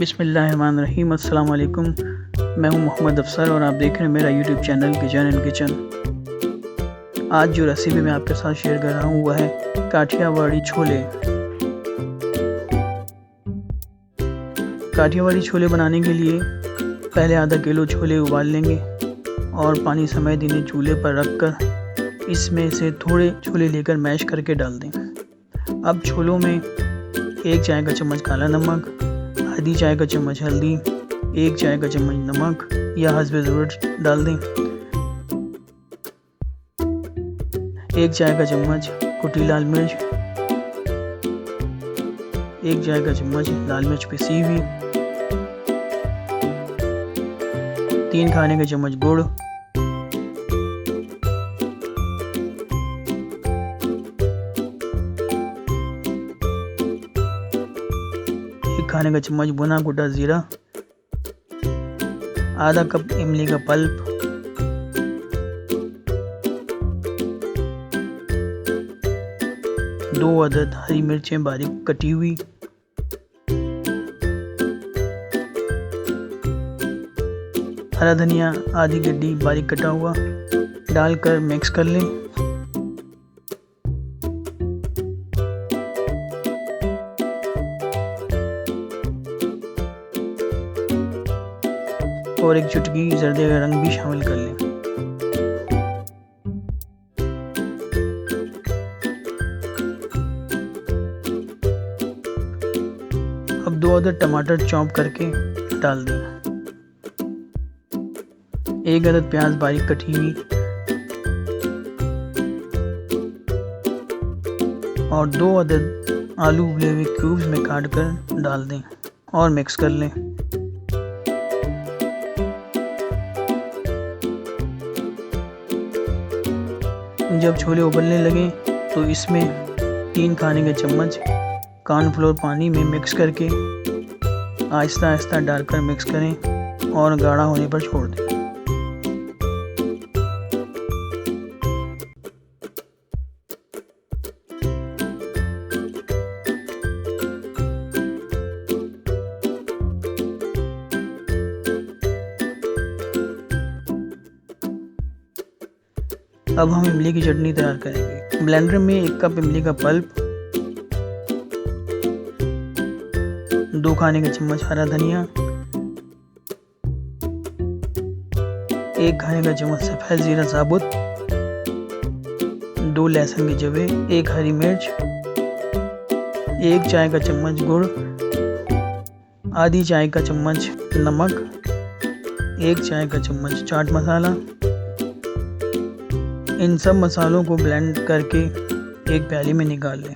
बिस्मिल्लाहिर्रहमानिर्रहीम। अस्सलाम वालेकुम। मैं हूं मोहम्मद अफसर और आप देख रहे हैं मेरा यूट्यूब चैनल किचन। आज जो रेसिपी मैं आपके साथ शेयर कर रहा हूं वह है काठियावाड़ी छोले। काठियावाड़ी छोले बनाने के लिए पहले आधा किलो छोले उबाल लेंगे और पानी समेत इन्हें चूल्हे पर रखकर इसमें से थोड़े छोले लेकर मैश करके डाल दें। अब छोलों में 1 चाय का चम्मच काला नमक, आधी चाय का चम्मच हल्दी, 1 चाय का चम्मच नमक या हस्बे ज़रूरत डाल दें, 1 चाय का चम्मच कुटी लाल मिर्च, 1 चाय का चम्मच लाल मिर्च पिसी हुई, 3 खाने के चम्मच गुड़, 1 खाने का चम्मच भुना कुटा जीरा, आधा कप इमली का पल्प, 2 अदद हरी मिर्चें बारीक कटी हुई, हरा धनिया आधी गड्डी बारीक कटा हुआ डालकर मिक्स कर लें। और 1 चुटकी जर्दे का रंग भी शामिल कर लें। अब 2 अदद टमाटर चॉप करके डाल दें, 1 अदद प्याज बारीक कटी हुई और 2 अदद आलू उबले हुए क्यूब्स में काट कर डाल दें और मिक्स कर लें। जब छोले उबलने लगे तो इसमें 3 खाने के चम्मच कॉर्नफ्लोर पानी में मिक्स करके आहिस्ता आहिस्ता डालकर मिक्स करें और गाढ़ा होने पर छोड़ दें। अब हम इमली की चटनी तैयार करेंगे। ब्लेंडर में 1 कप इमली का पल्प, 2 खाने के चम्मच हरा धनिया, 1 खाने का चम्मच सफ़ेद जीरा साबुत, 2 लहसुन के जवे, 1 हरी मिर्च, 1 चाय का चम्मच गुड़, आधी चाय का चम्मच नमक, 1 चाय का चम्मच चाट मसाला। इन सब मसालों को ब्लेंड करके एक प्याली में निकाल लें।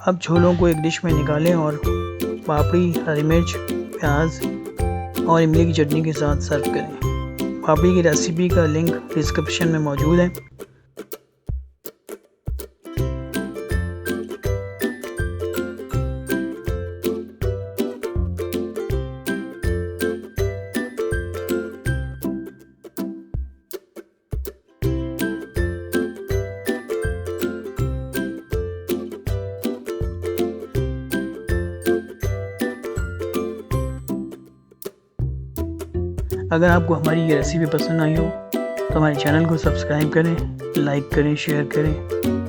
अब छोलों को एक डिश में निकालें और पापड़ी, हरी मिर्च, प्याज और इमली की चटनी के साथ सर्व करें। पापड़ी की रेसिपी का लिंक डिस्क्रिप्शन में मौजूद है। अगर आपको हमारी ये रेसिपी पसंद आई हो तो हमारे चैनल को सब्सक्राइब करें, लाइक करें, शेयर करें।